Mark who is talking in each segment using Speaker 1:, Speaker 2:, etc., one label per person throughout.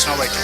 Speaker 1: It's not working.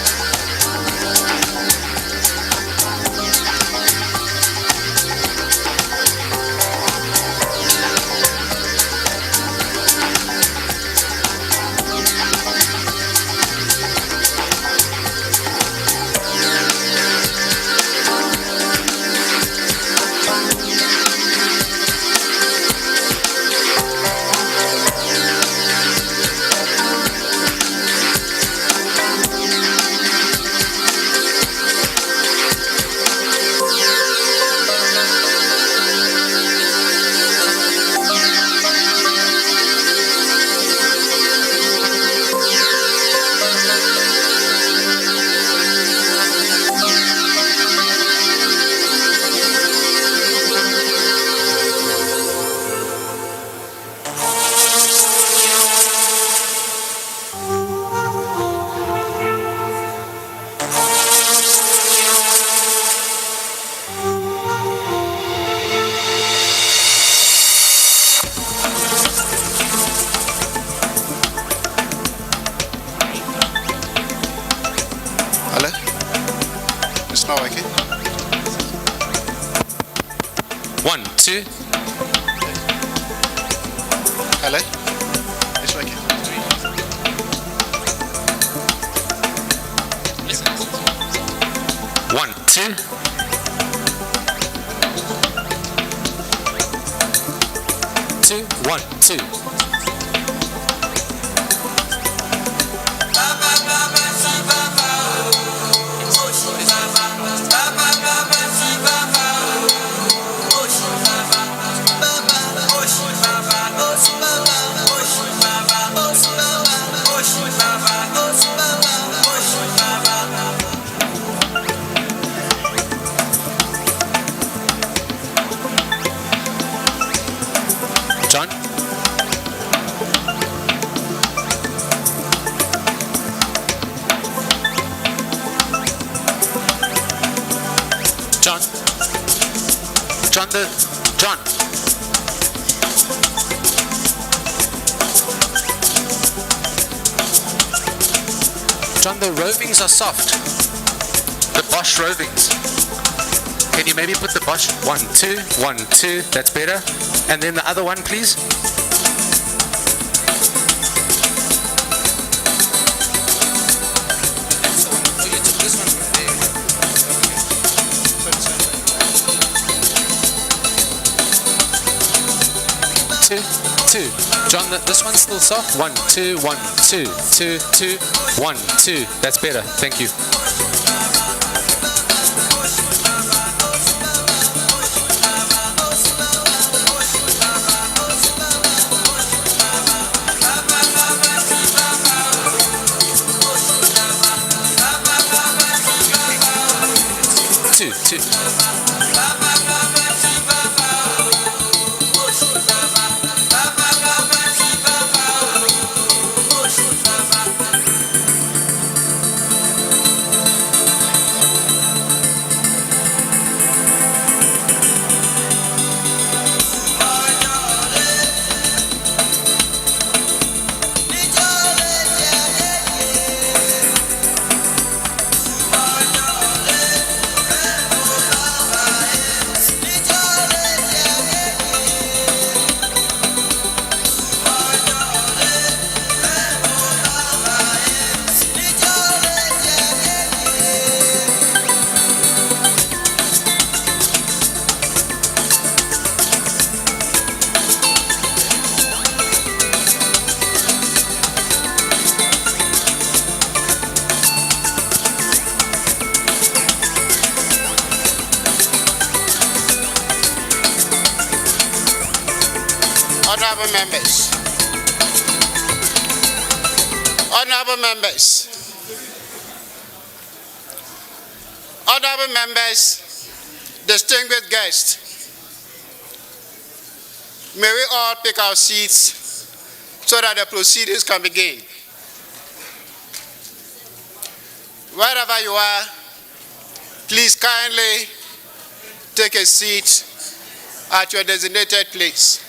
Speaker 1: Hello? It's not working.
Speaker 2: 1, 2.
Speaker 1: Hello? It's working.
Speaker 2: 1, 2. 2, 1, 2. John? John? John! John, the rovings are soft. The Bosch rovings. Can you maybe put the Bosch 1, 2, 1, 2, that's better. And then the other one, please. Two, two. John, this one's still soft. 1, 2, 1, 2, 2, 2, 1, 2. That's better. Thank you. Two, two.
Speaker 1: Honorable members, honorable members, honorable members, distinguished guests, may we all take our seats so that the proceedings can begin. Wherever you are, please kindly take a seat at your designated place.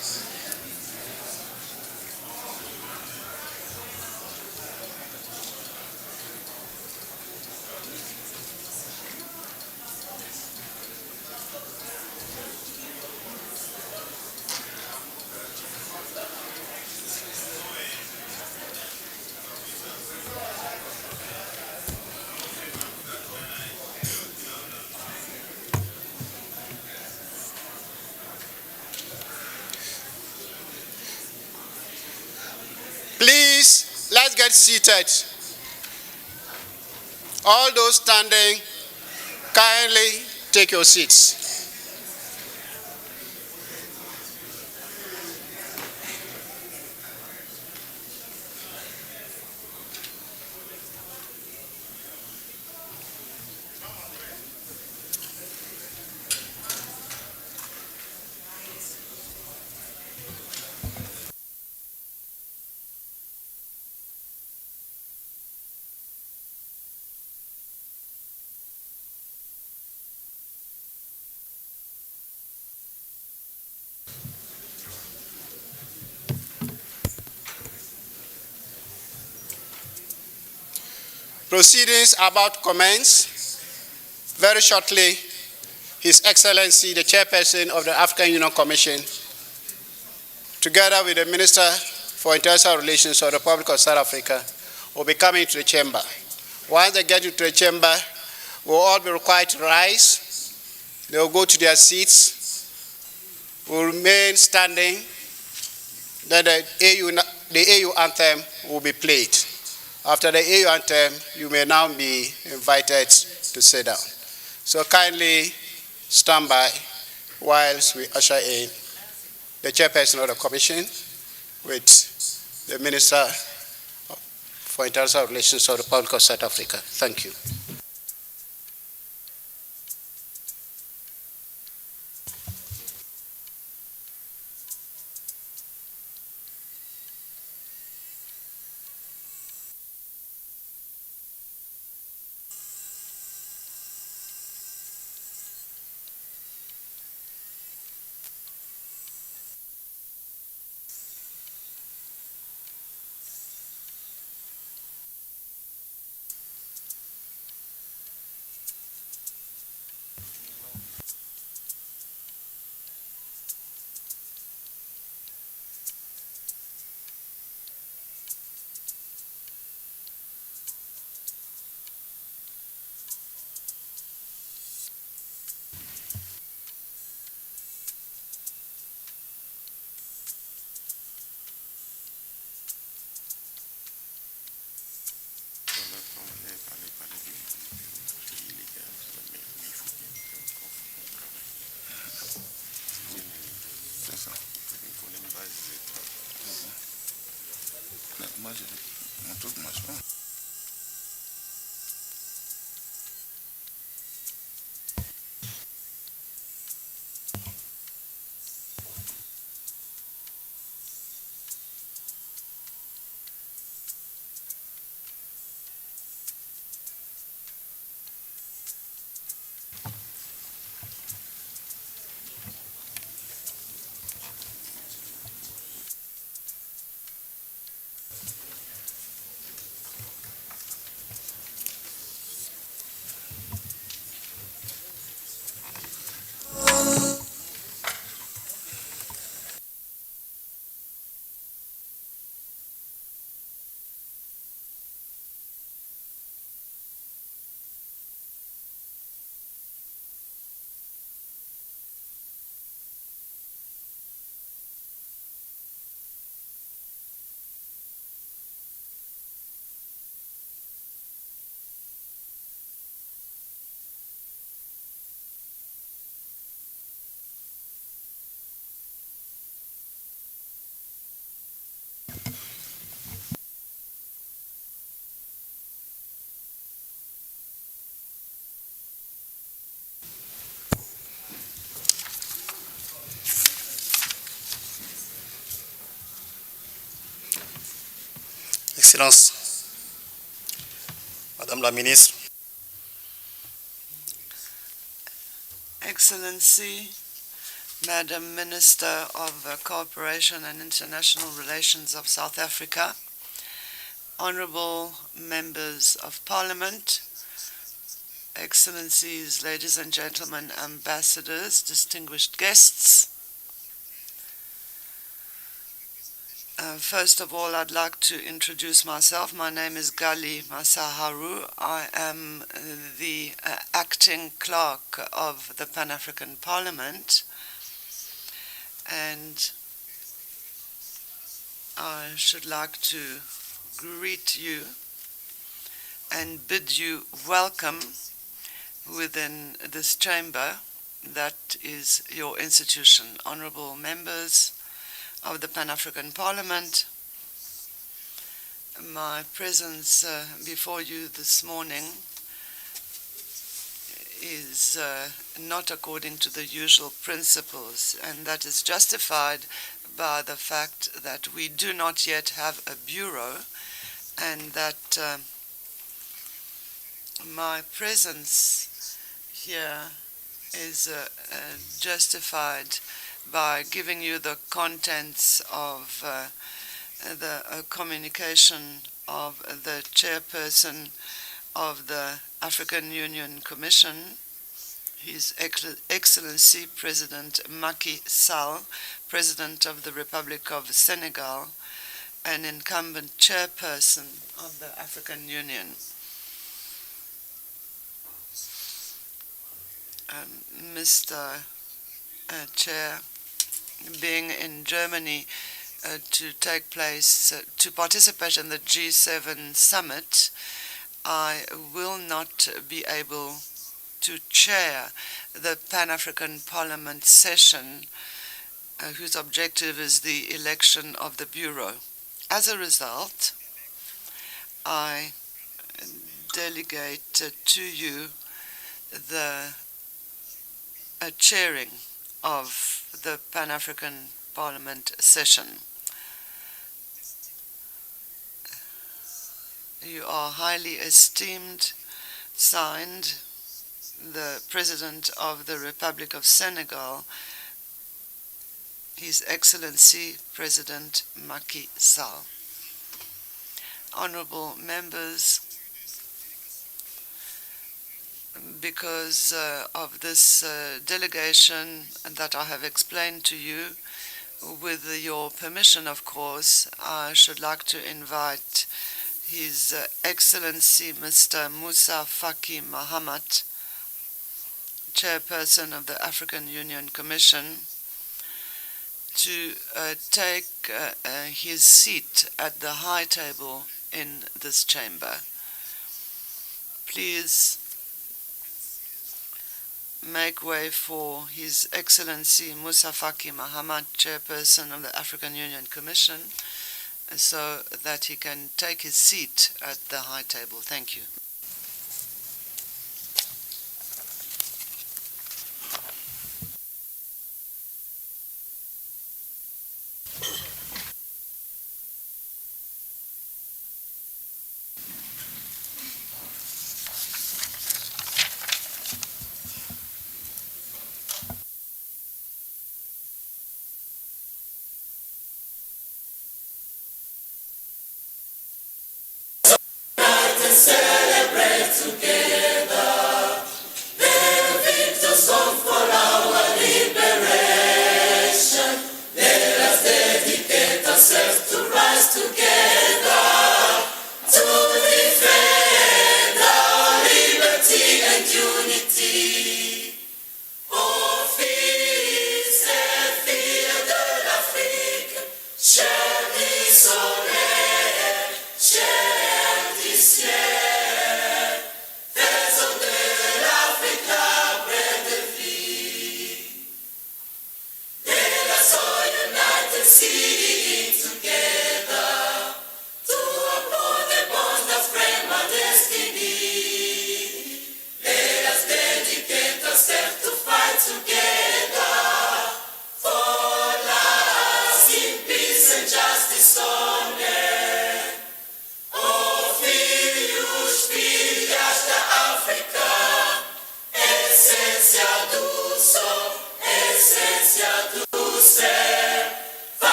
Speaker 1: Let's get seated. All those standing, kindly take your seats. Proceedings are about to commence. Very shortly, His Excellency, the Chairperson of the African Union Commission, together with the Minister for International Relations of the Republic of South Africa, will be coming to the chamber. Once they get into the chamber, we'll all be required to rise. They will go to their seats. We'll remain standing. Then the AU anthem will be played. After the AU anthem, you may now be invited to sit down. So kindly stand by whilst we usher in the Chairperson of the Commission with the Minister for International Relations of the Republic of South Africa. Thank you.
Speaker 3: Excellences, Madame la Ministre,
Speaker 4: Excellency, Madam Minister of Cooperation and International Relations of South Africa, honorable members of Parliament, Excellencies, ladies and gentlemen, ambassadors, distinguished guests. First of all, I'd like to introduce myself. My name is Gali Masaharu. I am the acting clerk of the Pan-African Parliament, and I should like to greet you and bid you welcome within this chamber that is your institution. Honorable members of the Pan-African Parliament, my presence before you this morning is not according to the usual principles, and that is justified by the fact that we do not yet have a bureau, and that my presence here is justified by giving you the contents of the communication of the chairperson of the African Union Commission, His Excellency President Macky Sall, President of the Republic of Senegal, and incumbent chairperson of the African Union. Mr. Chair, being in Germany to participate in the G7 summit, I will not be able to chair the Pan-African Parliament session, whose objective is the election of the Bureau. As a result, I delegate to you the chairing of the Pan-African Parliament session. You are highly esteemed. Signed, the President of the Republic of Senegal, His Excellency President Macky Sall. Honorable members, because of this delegation that I have explained to you, with your permission, of course, I should like to invite His Excellency Mr. Moussa Faki Mahamat, Chairperson of the African Union Commission, to take his seat at the high table in this chamber. Please make way for His Excellency Moussa Faki Mahamat, Chairperson of the African Union Commission, so that he can take his seat at the high table. Thank you.
Speaker 5: Ciel du ciel,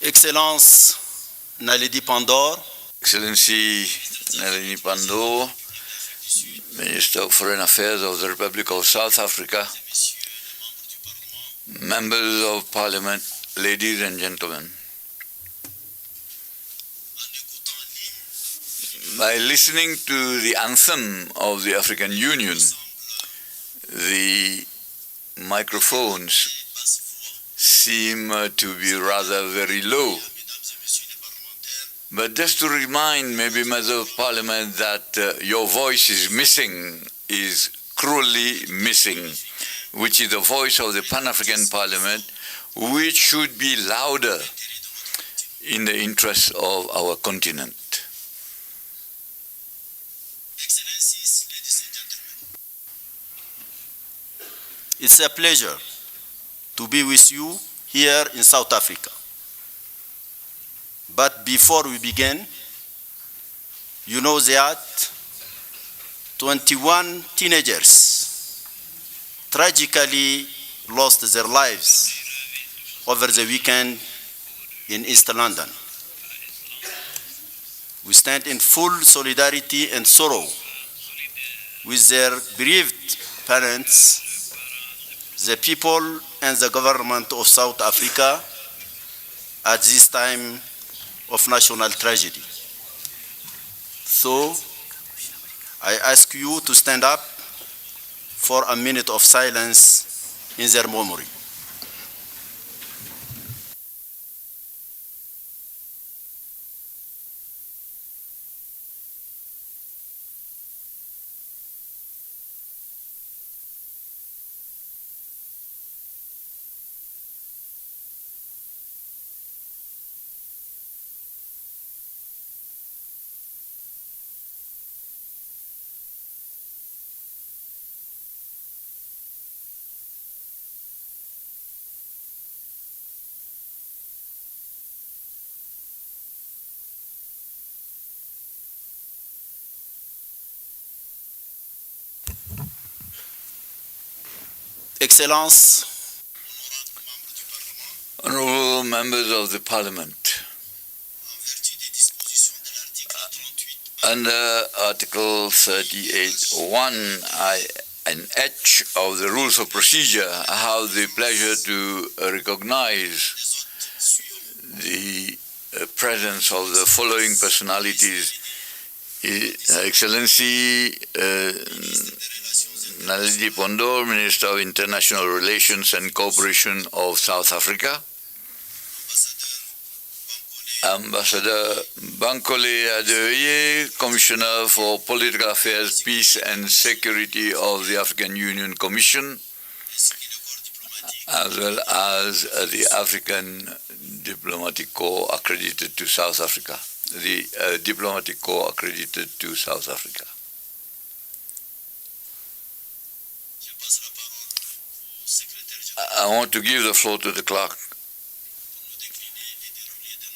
Speaker 5: Excellence Naledi Pandor,
Speaker 6: Excellency Nalini Pandor, Minister of Foreign Affairs of the Republic of South Africa, members of Parliament, ladies and gentlemen. By listening to the anthem of the African Union, the microphones seem to be rather very low. But just to remind maybe members of Parliament that your voice is missing, is cruelly missing, which is the voice of the Pan-African Parliament, which should be louder in the interests of our continent.
Speaker 5: Excellencies, ladies and gentlemen, it's a pleasure to be with you here in South Africa. But before we begin, you know that 21 teenagers tragically lost their lives over the weekend in East London. We stand in full solidarity and sorrow with their bereaved parents, the people and the government of South Africa at this time of national tragedy. So, I ask you to stand up for a minute of silence in their memory. Excellence,
Speaker 6: Honorable members of the Parliament, under Article 38(1) and H of the Rules of Procedure, I have the pleasure to recognize the presence of the following personalities: His Excellency Naledi Pandor, Minister of International Relations and Cooperation of South Africa; Ambassador Bankole Adeoye, Commissioner for Political Affairs, Peace and Security of the African Union Commission, as well as the African Diplomatic Corps accredited to South Africa, the Diplomatic Corps accredited to South Africa. I want to give the floor to the clerk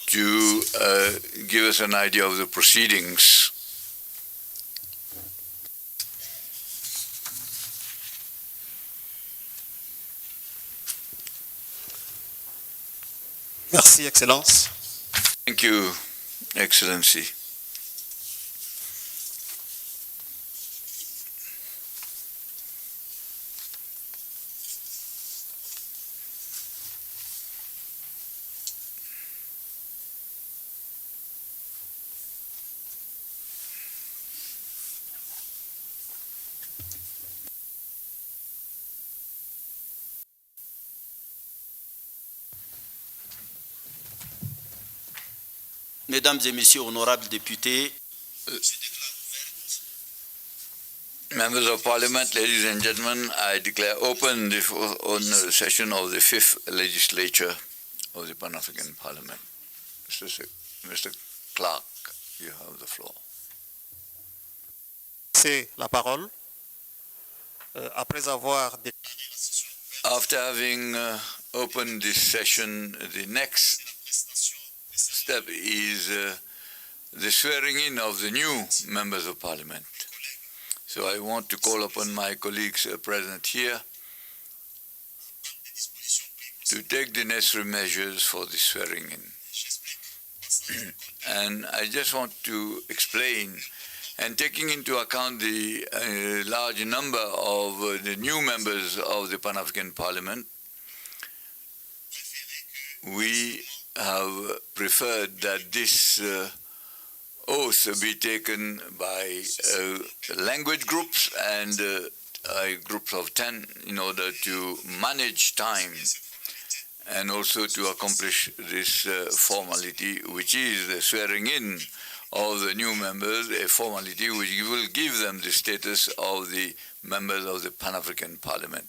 Speaker 6: to give us an idea of the proceedings.
Speaker 3: Merci, Excellence.
Speaker 6: Thank you, Excellency.
Speaker 5: Mesdames et Messieurs, honorables députés,
Speaker 6: Members of Parliament, ladies and gentlemen, I declare open the session of the fifth legislature of the Pan-African Parliament. Mr. Clark, you have the floor.
Speaker 3: C'est la parole. Après avoir
Speaker 6: After having opened this session, the next step is the swearing in of the new members of Parliament. So I want to call upon my colleagues present here to take the necessary measures for the swearing in. And I just want to explain, and taking into account the large number of the new members of the Pan-African Parliament, we have preferred that this oath be taken by language groups and groups of 10 in order to manage time and also to accomplish this formality, which is the swearing in of the new members, a formality which will give them the status of the members of the Pan-African Parliament.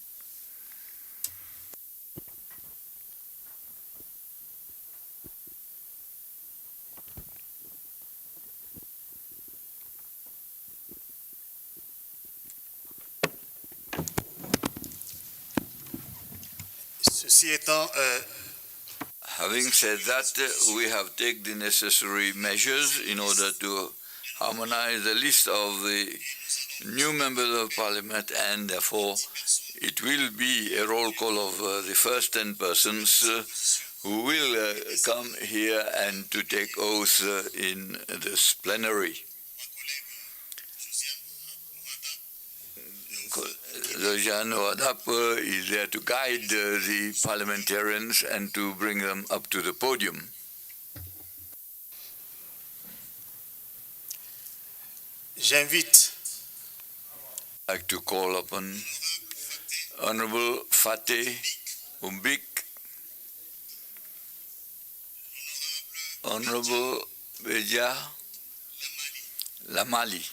Speaker 3: Ceci étant,
Speaker 6: Having said that, we have taken the necessary measures in order to harmonize the list of the new members of Parliament, and therefore it will be a roll call of the first 10 persons who will come here and to take oath in this plenary. Jean Wadap is there to guide the parliamentarians and to bring them up to the podium.
Speaker 3: j'invite
Speaker 6: I'd like to call upon Honorable Fateh Umbik, Honorable Beja Lamali,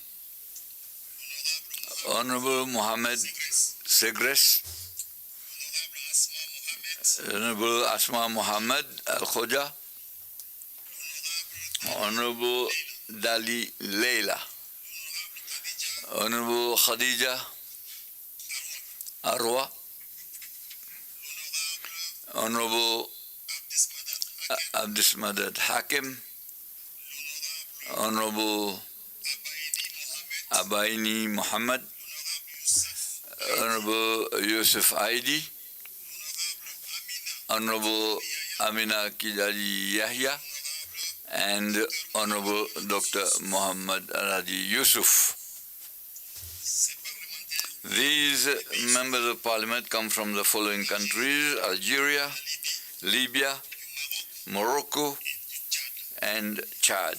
Speaker 6: Honorable Mohammed Segres, Honorable Asma Mohammed Al-Khoja, Honorable Dali Leila, Honorable Khadija Arwa, Honorable Abdismadad Hakim, Honorable Abaini Muhammad, Honorable Yusuf Aidi, Honorable Amina Kidali Yahya, and Honorable Dr. Muhammad Radi Yusuf. These members of Parliament come from the following countries: Algeria, Libya, Morocco, and Chad.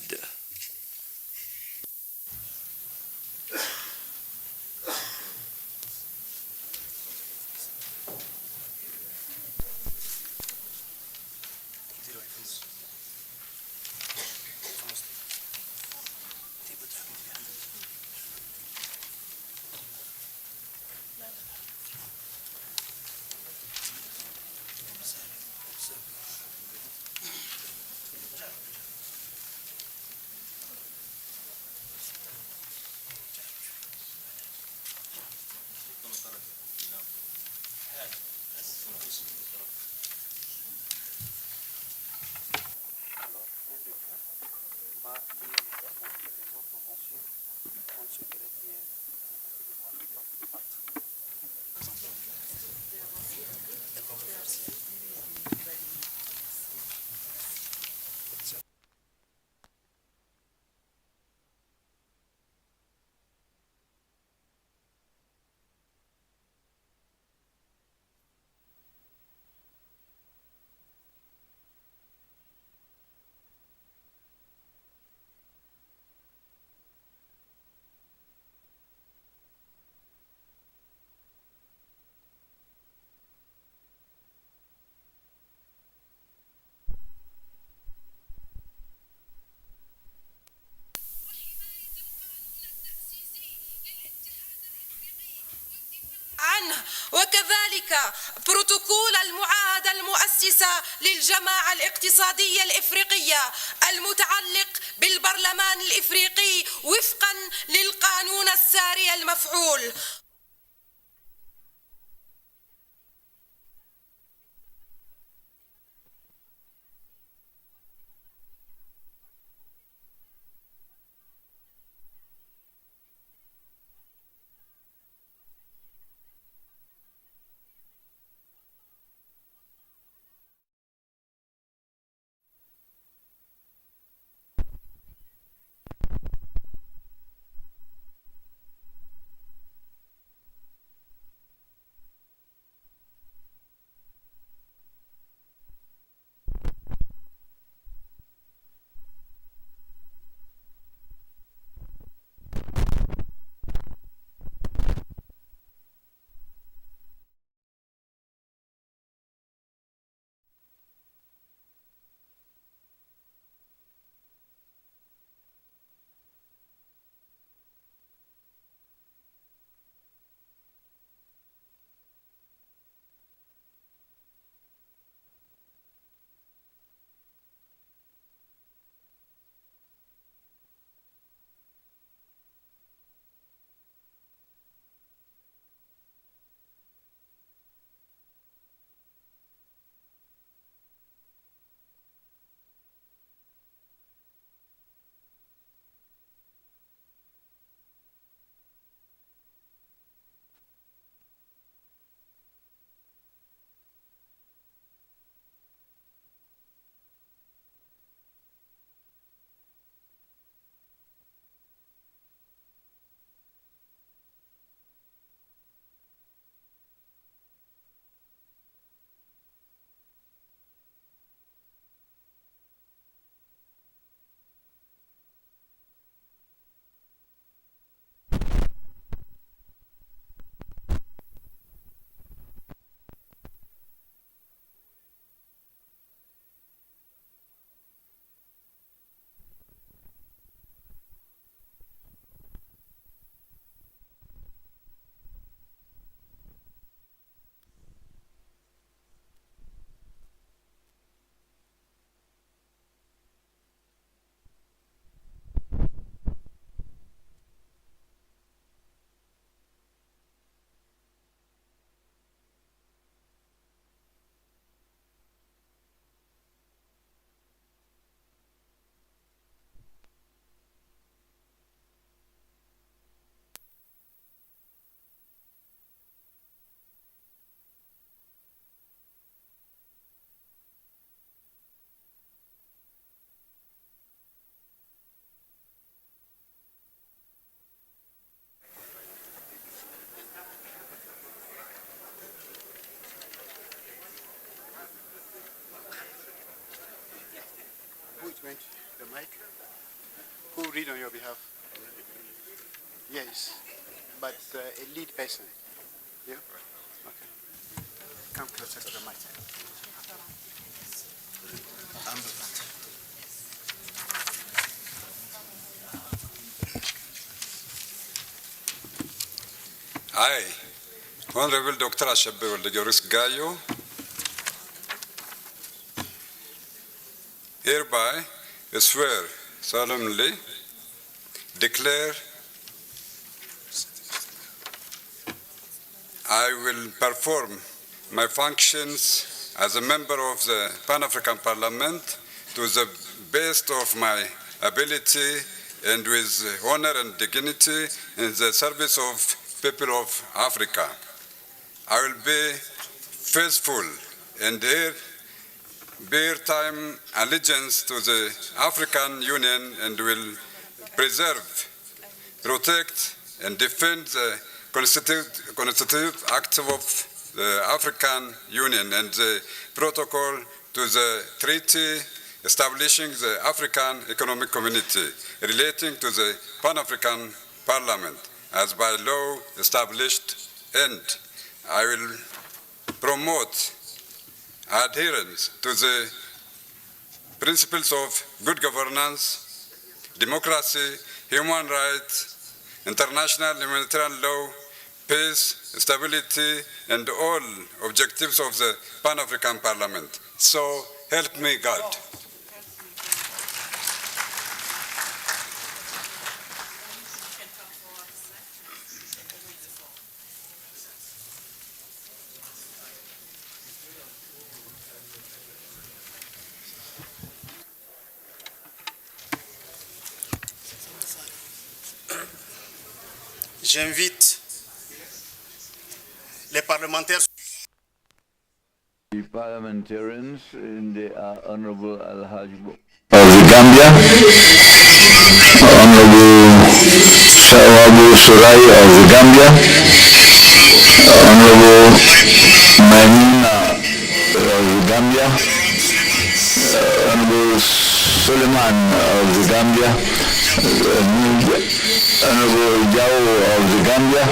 Speaker 7: بروتوكول المعاهدة المؤسسة للجماعة الاقتصادية الإفريقية المتعلق بالبرلمان الإفريقي وفقا للقانون الساري المفعول.
Speaker 1: The mic? Who read on your behalf? Yes, but a lead person. Yeah? Okay. Come closer to the mic.
Speaker 8: I, Honorable Dr. Ashabe Waldegoris Gayo, hereby swear solemnly declare I will perform my functions as a member of the Pan-African Parliament to the best of my ability and with honor and dignity in the service of people of Africa. I will be faithful and bear time allegiance to the African Union and will preserve, protect, and defend the constitutive acts of the African Union and the protocol to the treaty establishing the African Economic Community relating to the Pan-African Parliament as by law established, and I will promote adherence to the principles of good governance, democracy, human rights, international humanitarian law, peace, stability, and all objectives of the Pan-African Parliament. So help me God.
Speaker 3: J'invite les parlementaires.
Speaker 6: The parliamentarians in the Honorable Al-Hajj of the Gambia, Honorable Sawabu Surai of the Gambia, Honorable Maimuna of the Gambia, Honorable Suleiman of the Gambia, Honorable Jao of the Gambia,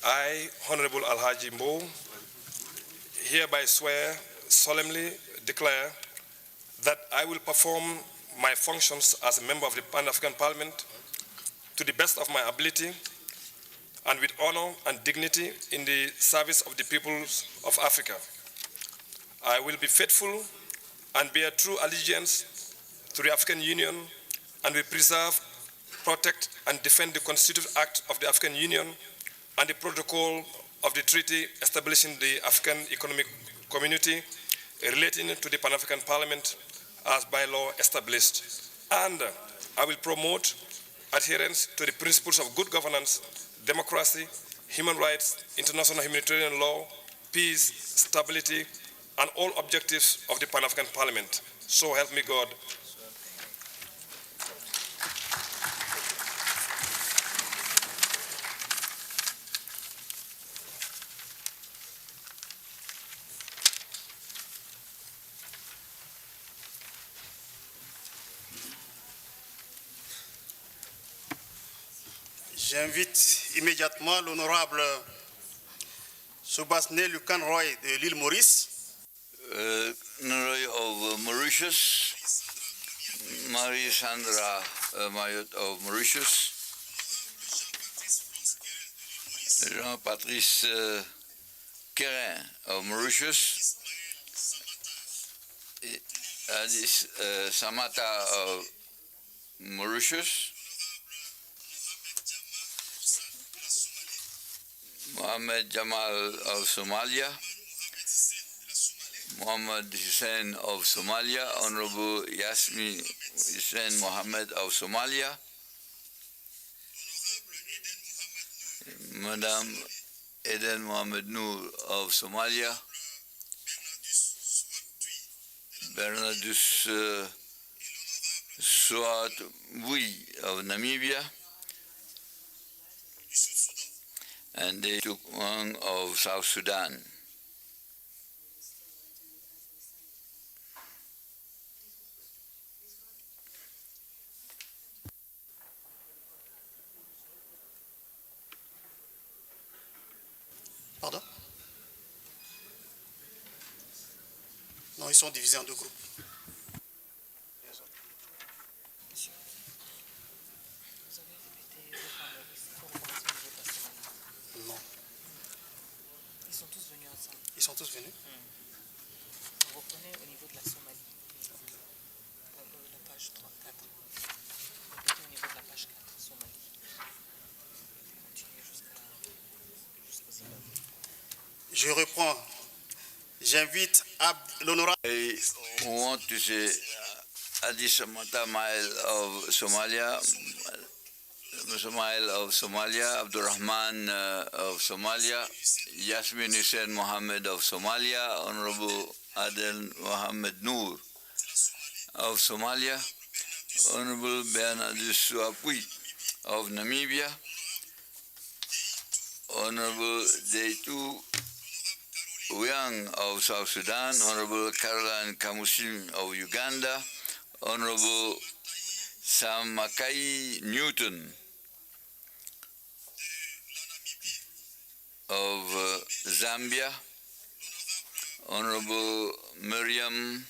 Speaker 9: I, Honorable Al-Hajj Mbo, hereby swear, solemnly declare that I will perform my functions as a member of the Pan-African Parliament to the best of my ability and with honor and dignity in the service of the peoples of Africa. I will be faithful and bear true allegiance to the African Union and will preserve, protect, and defend the Constitutive Act of the African Union and the protocol of the treaty establishing the African Economic Community relating to the Pan-African Parliament as by law established. And I will promote adherence to the principles of good governance, democracy, human rights, international humanitarian law, peace, stability, and all objectives of the Pan-African Parliament. So help me God.
Speaker 3: J'invite immédiatement l'honorable Soubasné Lucan Roy de l'île Maurice.
Speaker 6: Roy of Mauritius, Marie-Sandra Mayotte of Mauritius, Jean-Patrice Quérin of Mauritius, Addis Samata of Mauritius, Mohamed Jamal of Somalia, Muhammad Hussein of Somalia, Honorable Yasmin Hussein Mohammed of Somalia, Madam Eden Mohammed Noor of Somalia, Bernardus Suat Bui of Namibia, and the Tuk Wang of South Sudan.
Speaker 3: Pardon? Non, ils sont divisés en deux groupes. Non.
Speaker 10: Ils sont tous venus ensemble.
Speaker 3: Ils sont tous venus?
Speaker 10: Vous reprenez au niveau de la Somalie. La page 3, 4. Reprenez au niveau de la page 4, Somalie. Continuez jusqu'au Zimbabwe.
Speaker 3: Je reprends. J'invite l'honorable.
Speaker 6: I want to say Adi Samata Mail of Somalia, Samail of Somalia, Abdurrahman of Somalia, Yasmin Hussein Mohammed of Somalia, Honorable Adel Mohammed Noor of Somalia, Honorable Bernardus Suapui of Namibia, Honorable Deitu Wiang of South Sudan, Honorable Caroline Kamusim of Uganda, Honorable Samakai Newton of Zambia, Honorable Miriam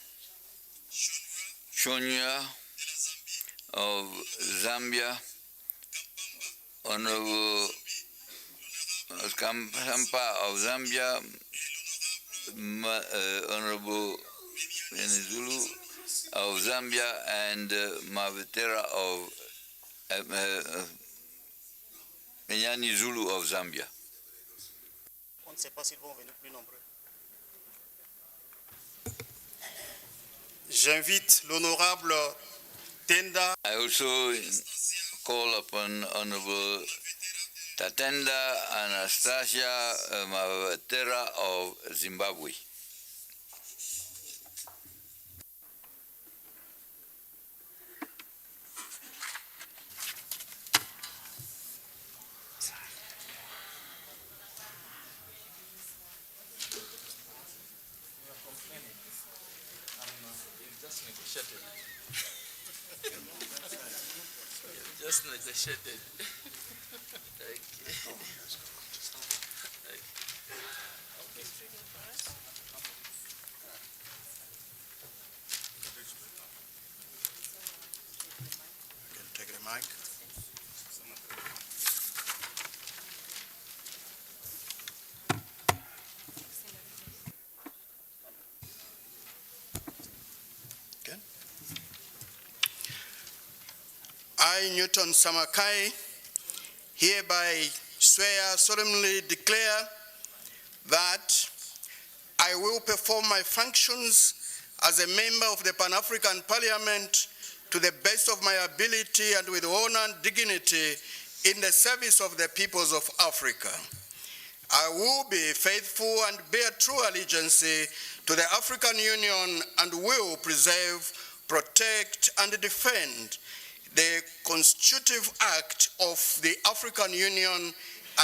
Speaker 6: Shonya of Zambia, Honorable Kampa of Zambia, Honorable Benizulu of Zambia, and Mavetera of Menyani Zulu of Zambia.
Speaker 3: On ne sait pas s'ils vont venir plus nombreux. J'invite l'honorable Tenda.
Speaker 6: I also call upon Honorable Tatenda Anastasia Mavetera of Zimbabwe.
Speaker 10: Just negotiated.
Speaker 3: Take the mic. Okay. I, Newton Samakai, hereby swear solemnly declare that I will perform my functions as a member of the Pan-African Parliament to the best of my ability and with honor and dignity in the service of the peoples of Africa. I will be faithful and bear true allegiance to the African Union and will preserve, protect, and defend the Constitutive Act of the African Union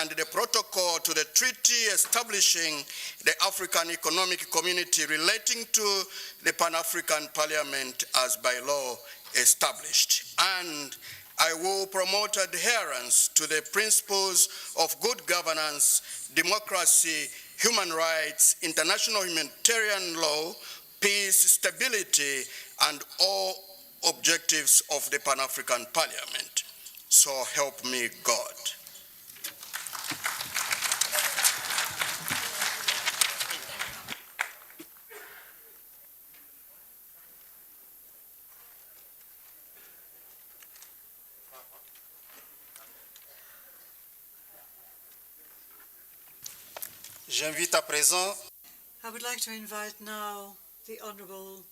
Speaker 3: and the protocol to the treaty establishing the African Economic Community relating to the Pan-African Parliament as by law established. And I will promote adherence to the principles of good governance, democracy, human rights, international humanitarian law, peace, stability, and all objectives of the Pan-African Parliament. So help me God. J'invite à présent
Speaker 11: I would like to invite now the Honorable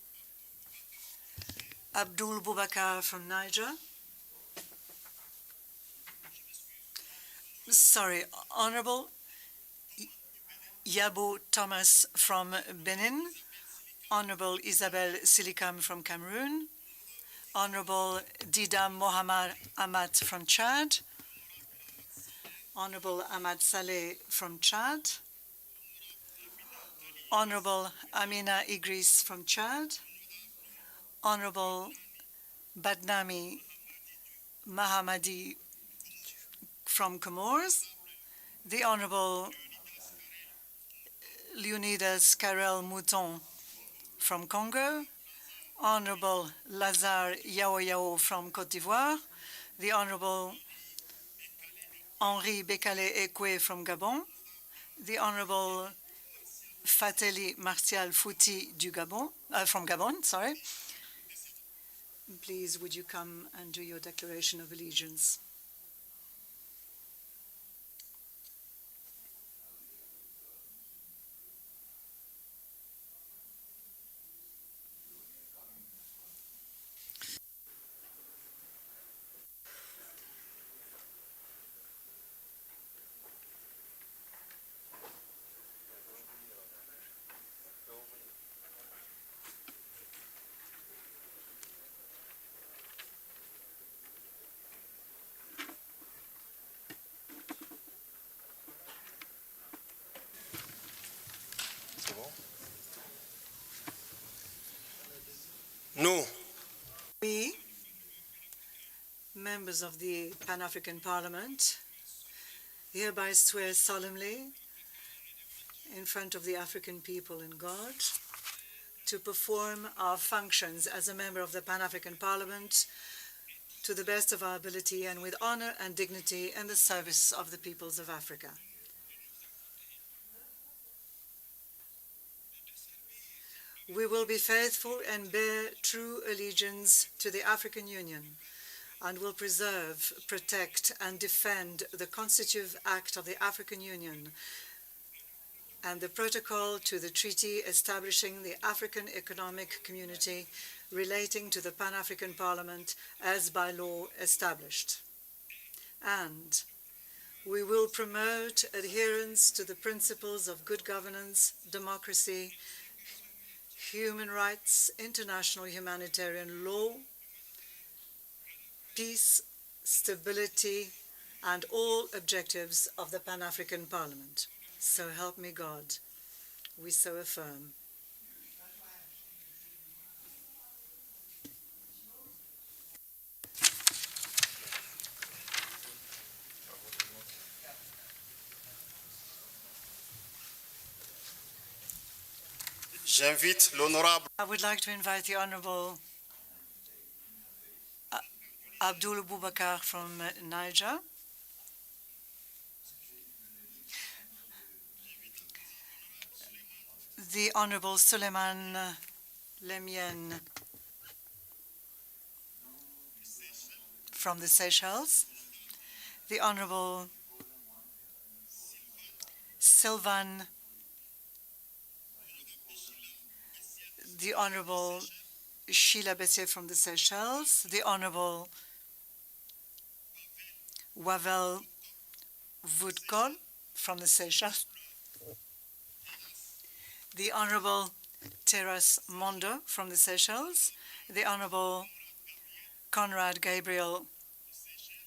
Speaker 11: Abdul Boubacar from Niger. Sorry, Honorable Yabo Thomas from Benin, Honorable Isabel Silikam from Cameroon, Honorable Dida Mohamed Amat from Chad, Honorable Ahmad Saleh from Chad, Honorable Amina Idris from Chad, Honorable Badnami Mahamadi from Comores, the Honorable Leonidas Karel Mouton from Congo, Honorable Lazare Yao Yao from Côte d'Ivoire, the Honorable Henri Bekale Ekwe from Gabon, the Honorable Fateli Martial Fouti from Gabon, sorry. Please, would you come and do your declaration of allegiance?
Speaker 9: No.
Speaker 11: We, members of the Pan-African Parliament, hereby swear solemnly in front of the African people and God to perform our functions as a member of the Pan-African Parliament to the best of our ability and with honor and dignity in the service of the peoples of Africa. We will be faithful and bear true allegiance to the African Union and will preserve, protect, and defend the Constitutive Act of the African Union and the protocol to the treaty establishing the African Economic Community relating to the Pan-African Parliament as by law established. And we will promote adherence to the principles of good governance, democracy, human rights, international humanitarian law, peace, stability, and all objectives of the Pan-African Parliament. So help me God, we so affirm.
Speaker 1: J'invite l'honorable.
Speaker 11: I would like to invite the Honorable Abdul Boubacar from Niger. The Honorable Suleiman Lemien from the Seychelles. The Honorable Sylvan, the Honorable Sheila Bessier from the Seychelles, the Honorable Wavel Voudkol from the Seychelles, the Honorable Teras Mondo from the Seychelles, the Honorable Conrad Gabriel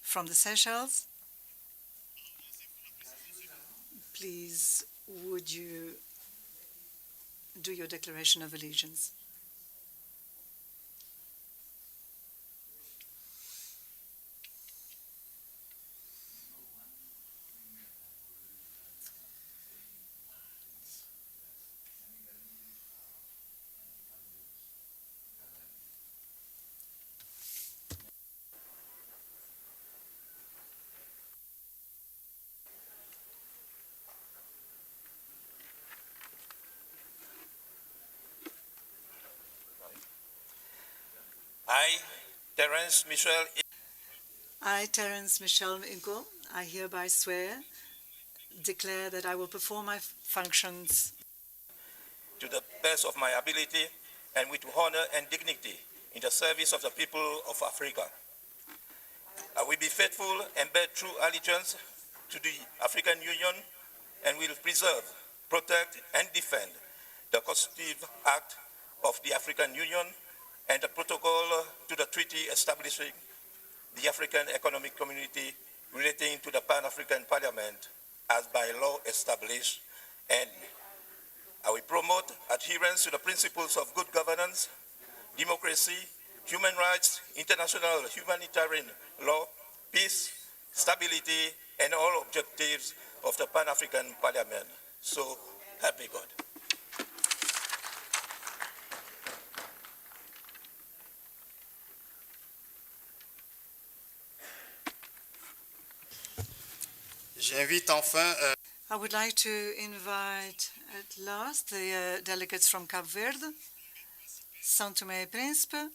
Speaker 11: from the Seychelles. Please, would you do your declaration of allegiance? I, Terence Michel Ingo, I hereby swear, declare that I will perform my functions
Speaker 12: to the best of my ability and with honor and dignity in the service of the people of Africa. I will be faithful and bear true allegiance to the African Union and will preserve, protect, and defend the Constitutive Act of the African Union and the protocol to the treaty establishing the African Economic Community relating to the Pan-African Parliament as by law established, and I will promote adherence to the principles of good governance, democracy, human rights, international humanitarian law, peace, stability, and all objectives of the Pan-African Parliament. So help me God.
Speaker 1: J'invite enfin
Speaker 11: I would like to invite at last the delegates from Cape Verde, São Tomé and Príncipe.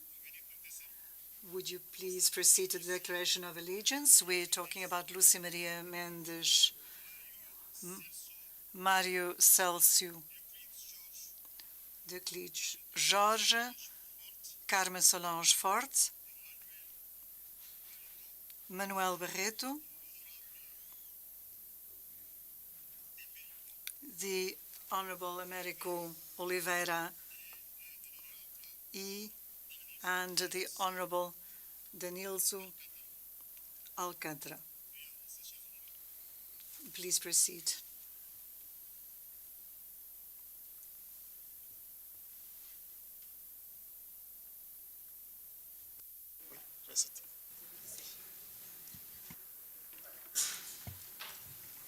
Speaker 11: Would you please proceed to the Declaration of Allegiance? We're talking about Lucy Maria Mendes, Mário Celso de Clige Jorge, Carmen Solange Forte, Manuel Barreto, the Honorable Américo Oliveira and the Honorable Danilzo Alcântara. Please proceed.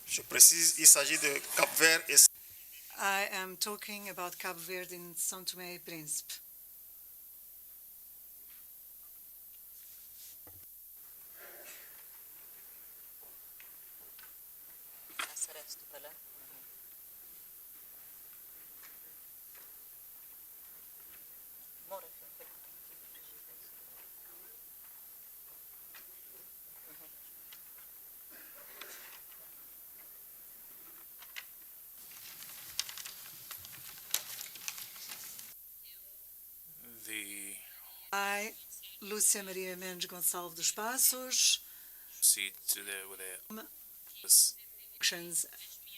Speaker 1: Je précise, il s'agit de Cap-Vert et
Speaker 11: I am talking about Cape Verde and São Tomé and Príncipe. I, Lúcia Maria Mendes Gonçalves dos Passos, actions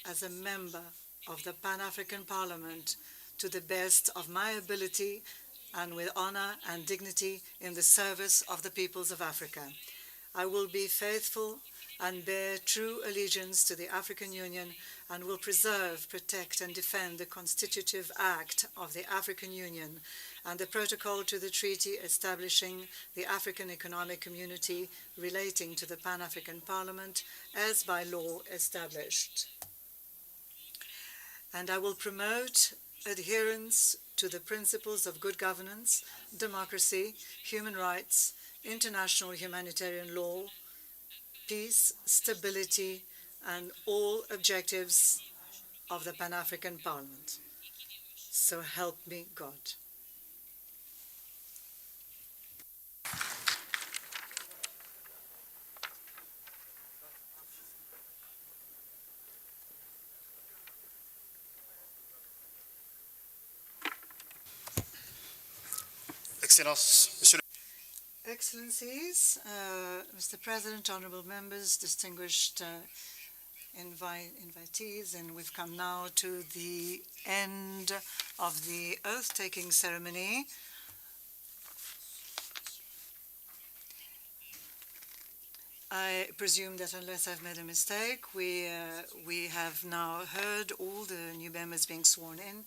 Speaker 11: as a member of the Pan-African Parliament to the best of my ability and with honor and dignity in the service of the peoples of Africa. I will be faithful and bear true allegiance to the African Union and will preserve, protect, and defend the Constitutive Act of the African Union and the protocol to the treaty establishing the African Economic Community relating to the Pan-African Parliament as by law established. And I will promote adherence to the principles of good governance, democracy, human rights, international humanitarian law, peace, stability, and all objectives of the Pan-African Parliament. So help me God. Excellencies, Mr. President, honorable members, distinguished invitees, and we've come now to the end of the oath-taking ceremony. I presume that unless I've made a mistake, we have now heard all the new members being sworn in,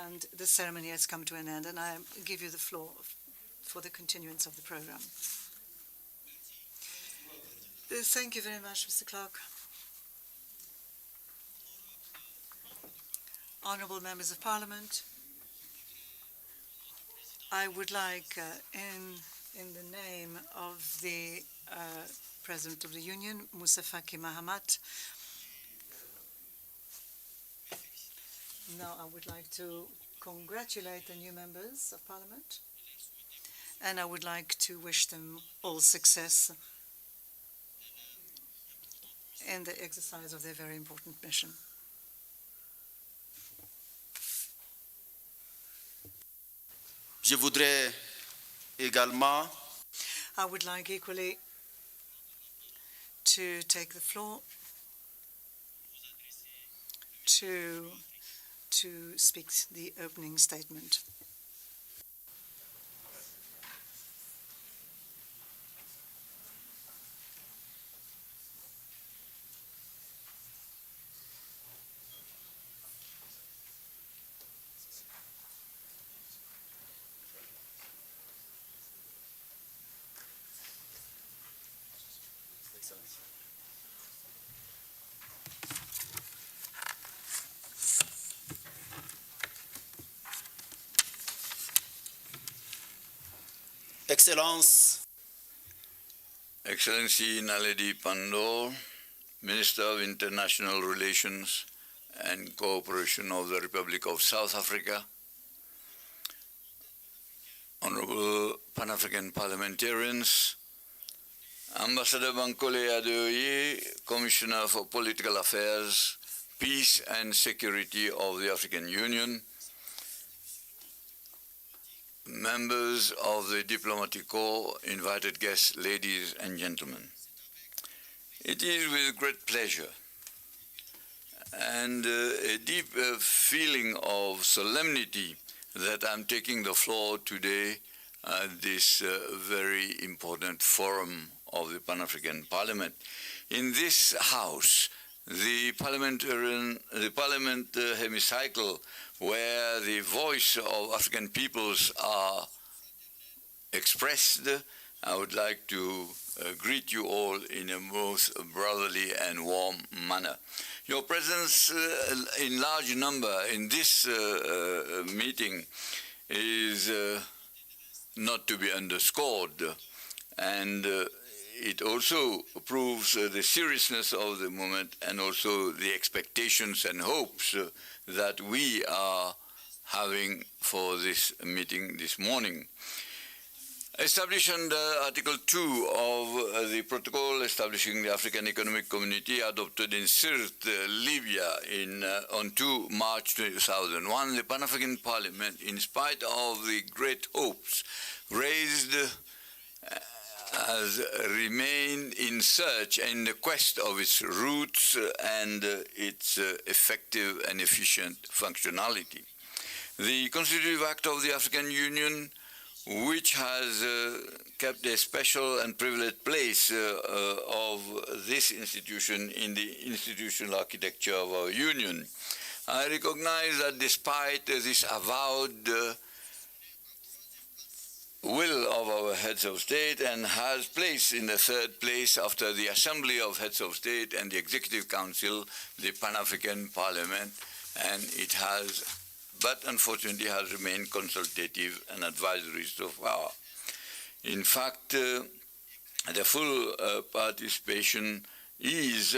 Speaker 11: and the ceremony has come to an end, and I give you the floor for the continuance of the program. Thank you very much, Mr. Clark. Honorable members of Parliament, I would like, in the name of the President of the Union, Moussa Faki Mahamat, now I would like to congratulate the new members of Parliament, and I would like to wish them all success in the exercise of their very important mission.
Speaker 5: Je voudrais également
Speaker 11: I would like equally to take the floor to speak the opening statement.
Speaker 5: Excellence,
Speaker 6: Excellency Naledi Pandor, Minister of International Relations and Cooperation of the Republic of South Africa, Honorable Pan-African parliamentarians, Ambassador Bankole Adeoye, Commissioner for Political Affairs, Peace and Security of the African Union, members of the Diplomatic Corps, invited guests, ladies and gentlemen. It is with great pleasure and a deep feeling of solemnity that I'm taking the floor today at this very important forum of the Pan-African Parliament. In this house, the Parliament hemicycle, where the voice of African peoples are expressed, I would like to greet you all in a most brotherly and warm manner. Your presence in large number in this meeting is not to be underscored, and it also proves the seriousness of the moment and also the expectations and hopes that we are having for this meeting this morning. Established under Article 2 of the Protocol establishing the African Economic Community adopted in Sirte, Libya on 2 March 2001, the Pan-African Parliament, in spite of the great hopes raised, has remained in search and the quest of its roots and its effective and efficient functionality. The Constitutive Act of the African Union, which has kept a special and privileged place of this institution in the institutional architecture of our Union. I recognize that despite this avowed will of our heads of state and has placed in the third place after the Assembly of Heads of State and the Executive Council, the Pan-African Parliament, and it has, but unfortunately has remained consultative and advisory so far. In fact, the full participation is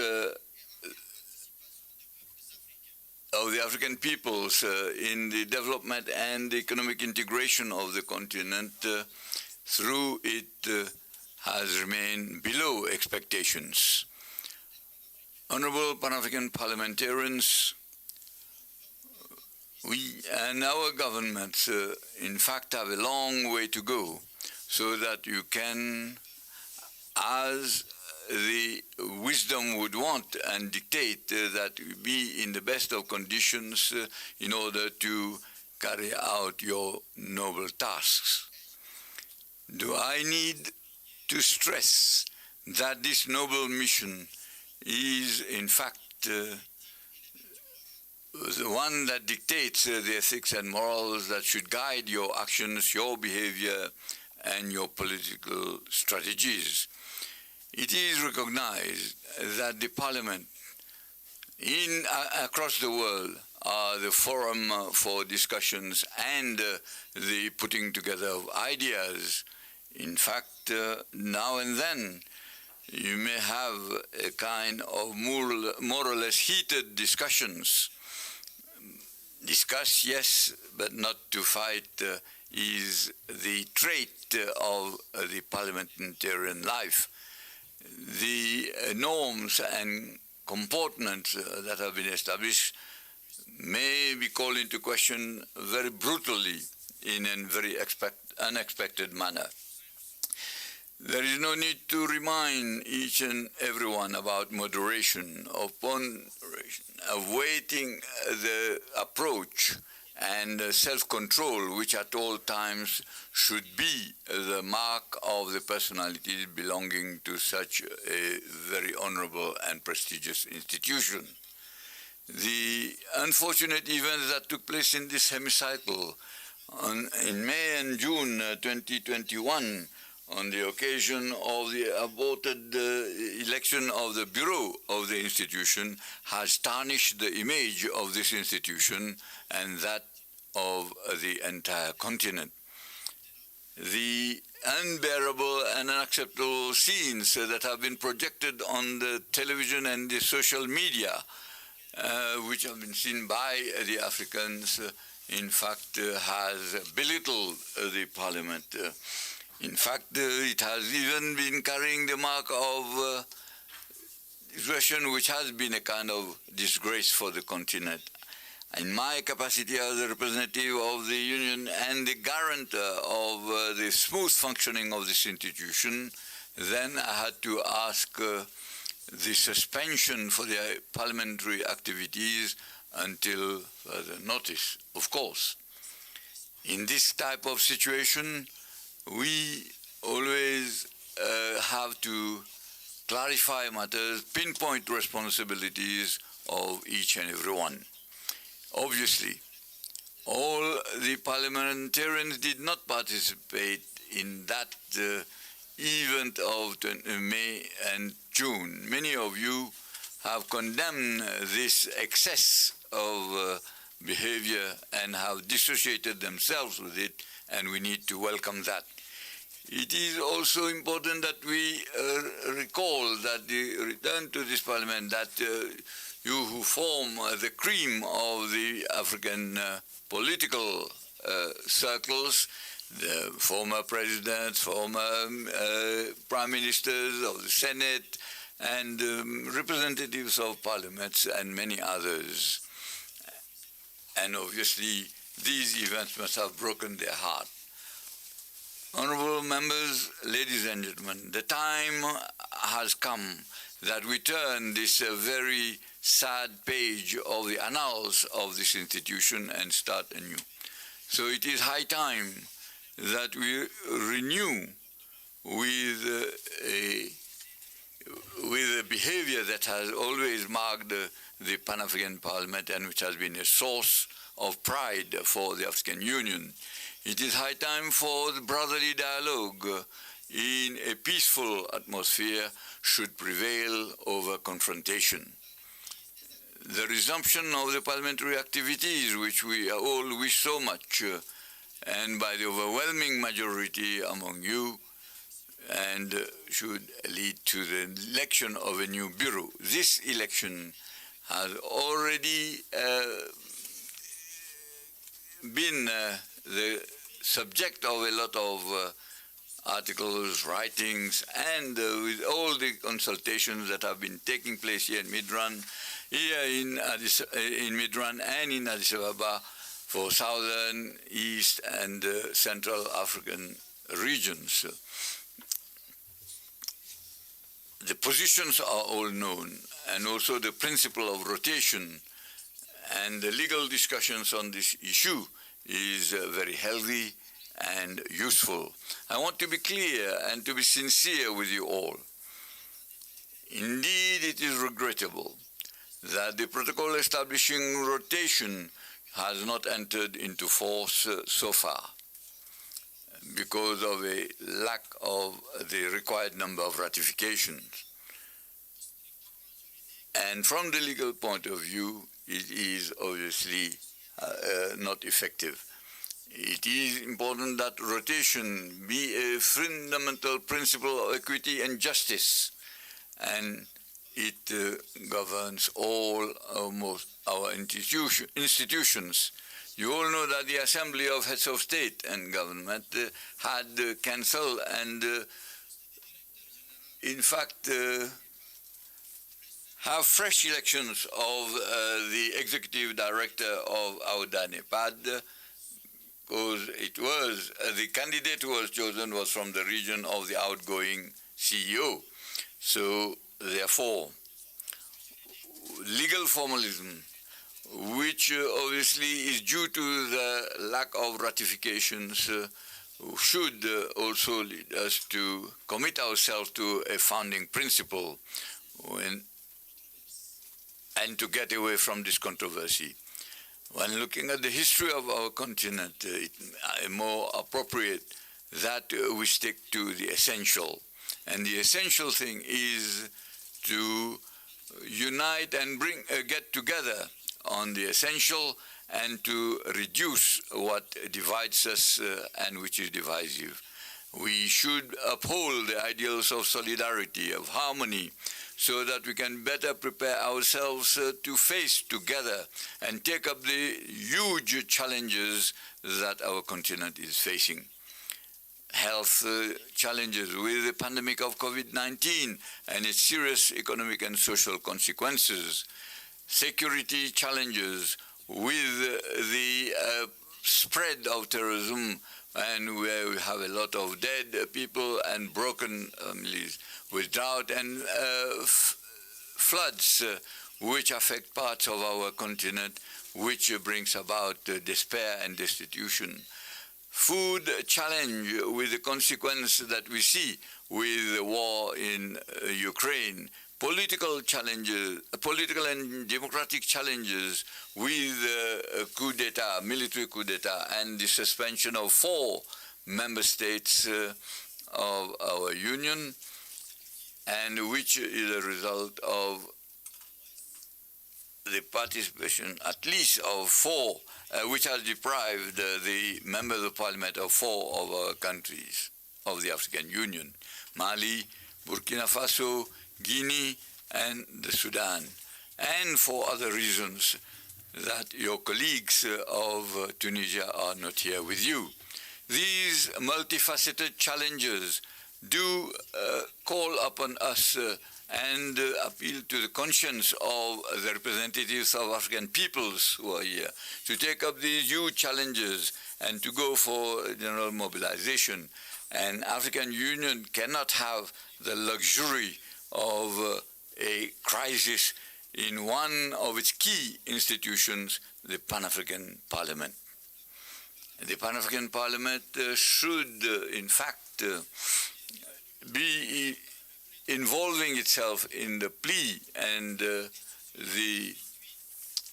Speaker 6: of the African peoples in the development and the economic integration of the continent through it has remained below expectations. Honorable Pan-African parliamentarians, we and our governments, in fact, have a long way to go so that you can, as the wisdom would want and dictate, that you be in the best of conditions in order to carry out your noble tasks. Do I need to stress that this noble mission is, in fact, the one that dictates the ethics and morals that should guide your actions, your behavior, and your political strategies? It is recognized that the Parliament across the world are the forum for discussions and the putting together of ideas. In fact, now and then you may have a kind of more or less heated discussions. Discuss, yes, but not to fight is the trait of the parliamentarian life. The norms and comportments that have been established may be called into question very brutally in a very unexpected manner. There is no need to remind each and everyone about moderation, awaiting the approach and self-control, which at all times should be the mark of the personalities belonging to such a very honorable and prestigious institution. The unfortunate events that took place in this hemicycle in May and June 2021 on the occasion of the aborted election of the Bureau of the institution has tarnished the image of this institution and that of the entire continent. The unbearable and unacceptable scenes that have been projected on the television and the social media, which have been seen by the Africans, in fact, has belittled the parliament. In fact, it has even been carrying the mark of situation which has been a kind of disgrace for the continent. In my capacity as a representative of the Union and the guarantor of the smooth functioning of this institution, then I had to ask the suspension for the parliamentary activities until further notice, of course. In this type of situation, we always have to clarify matters, pinpoint responsibilities of each and every one. Obviously, all the parliamentarians did not participate in that event of May and June. Many of you have condemned this excess of behavior and have dissociated themselves with it, and we need to welcome that. It is also important that we recall that the return to this parliament, that you who form the cream of the African political circles, the former presidents, former prime ministers of the Senate, and representatives of parliaments and many others. And obviously, these events must have broken their heart. Honorable members, ladies and gentlemen, the time has come that we turn this very sad page of the annals of this institution and start anew. So it is high time that we renew with a behavior that has always marked the Pan-African Parliament and which has been a source of pride for the African Union. It is high time for the brotherly dialogue in a peaceful atmosphere should prevail over confrontation. The resumption of the parliamentary activities, which we all wish so much, and by the overwhelming majority among you, and should lead to the election of a new bureau. This election has already been the subject of a lot of articles, writings, and with all the consultations that have been taking place here in Midrand, in Midrand and in Addis Ababa for southern, east, and central African regions. The positions are all known, and also the principle of rotation and the legal discussions on this issue is very healthy and useful. I want to be clear and to be sincere with you all. Indeed, it is regrettable that the protocol establishing rotation has not entered into force so far because of a lack of the required number of ratifications. And from the legal point of view, it is obviously not effective. It is important that rotation be a fundamental principle of equity and justice, and it governs almost our institutions. You all know that the Assembly of Heads of State and Government had cancelled and, in fact, have fresh elections of the executive director of our DANEPAD, because it was, the candidate who was chosen was from the region of the outgoing CEO. So, therefore, legal formalism, which obviously is due to the lack of ratifications, should also lead us to commit ourselves to a founding principle and to get away from this controversy. When looking at the history of our continent, it's more appropriate that we stick to the essential. And the essential thing is to unite and get together on the essential and to reduce what divides us and which is divisive. We should uphold the ideals of solidarity, of harmony, so that we can better prepare ourselves to face together and take up the huge challenges that our continent is facing. Health challenges with the pandemic of COVID-19 and its serious economic and social consequences. Security challenges with the spread of terrorism, and where we have a lot of dead people and broken families, with drought and floods, which affect parts of our continent, which brings about despair and destitution. Food challenge with the consequence that we see with the war in Ukraine. Political challenges, political and democratic challenges with coup d'etat, military coup d'etat, and the suspension of 4 member states of our union, and which is a result of the participation, at least of 4, which has deprived the members of parliament of 4 of our countries of the African Union: Mali, Burkina Faso, Guinea, and the Sudan, and for other reasons that your colleagues of Tunisia are not here with you. These multifaceted challenges do call upon us and appeal to the conscience of the representatives of African peoples who are here to take up these huge challenges and to go for general mobilization. And African Union cannot have the luxury of a crisis in one of its key institutions, the Pan-African Parliament. The Pan-African Parliament should, in fact, be involving itself in the plea and the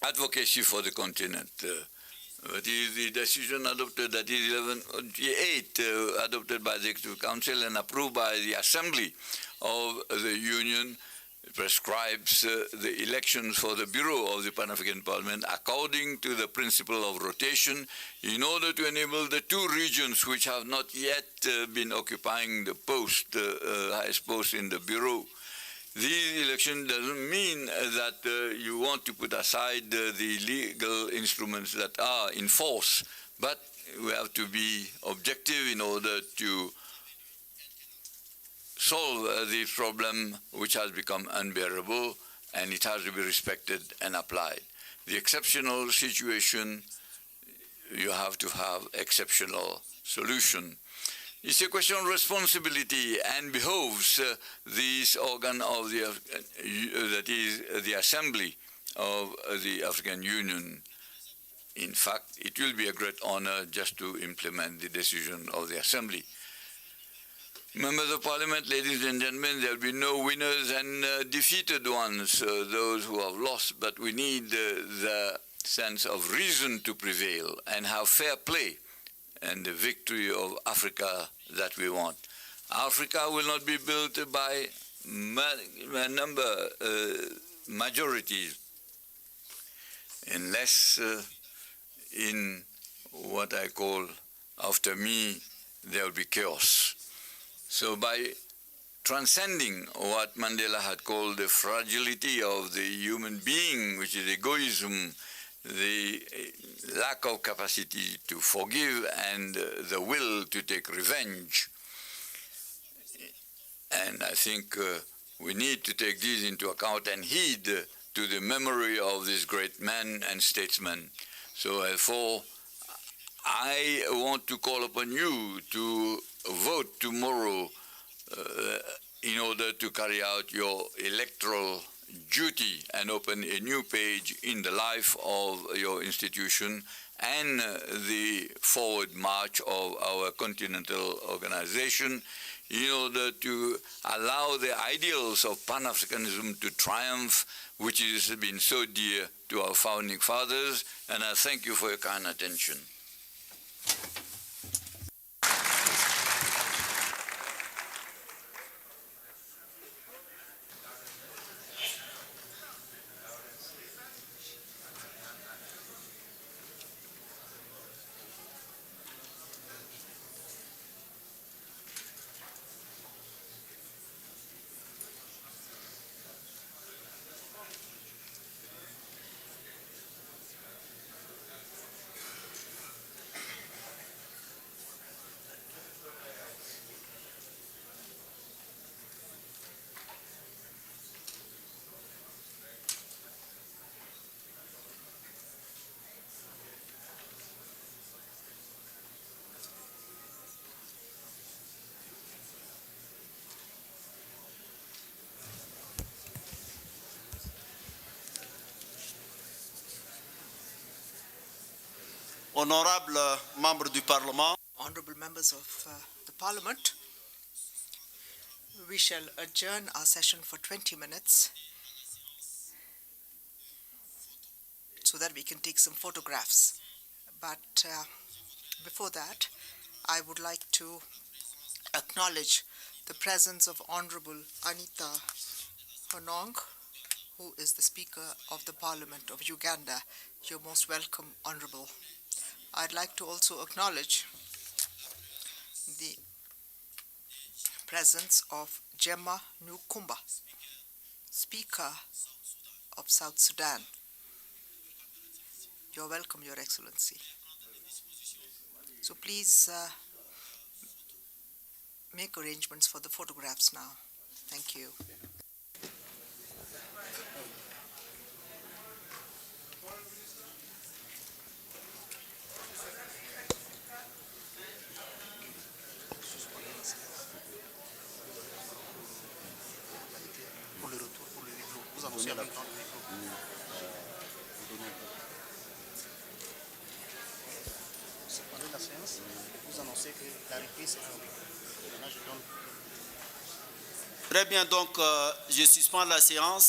Speaker 6: advocacy for the continent. It is the decision adopted, that is 1128, adopted by the Executive Council and approved by the Assembly of the Union, prescribes the elections for the Bureau of the Pan-African Parliament according to the principle of rotation, in order to enable the 2 regions which have not yet been occupying the post, highest post in the Bureau. This election doesn't mean that you want to put aside the legal instruments that are in force, but we have to be objective in order to solve this problem, which has become unbearable, and it has to be respected and applied. The exceptional situation, you have to have exceptional solution. It's a question of responsibility and behoves this organ of the, that is the Assembly of the African Union. In fact, it will be a great honor just to implement the decision of the Assembly. Members of Parliament, ladies and gentlemen, there will be no winners and defeated ones, those who have lost, but we need the sense of reason to prevail and have fair play and the victory of Africa that we want. Africa will not be built by majorities unless in what I call, after me, there will be chaos. So by transcending what Mandela had called the fragility of the human being, which is egoism, the lack of capacity to forgive, and the will to take revenge. And I think we need to take these into account and heed to the memory of this great man and statesman. So therefore, I want to call upon you to vote tomorrow in order to carry out your electoral duty and open a new page in the life of your institution and the forward march of our continental organization in order to allow the ideals of Pan-Africanism to triumph, which has been so dear to our founding fathers. And I thank you for your kind attention.
Speaker 5: Honorables membres du Parlement,
Speaker 10: Honorable members of the Parliament, we shall adjourn our session for 20 minutes so that we can take some photographs. But before that, I would like to acknowledge the presence of Honorable Anita Honong, who is the Speaker of the Parliament of Uganda. You're most welcome, Honorable. I'd like to also acknowledge the presence of Gemma Nukumba, Speaker of South Sudan. You're welcome, Your Excellency. So please make arrangements for the photographs now. Thank you.
Speaker 5: Très bien, donc je suspends la séance.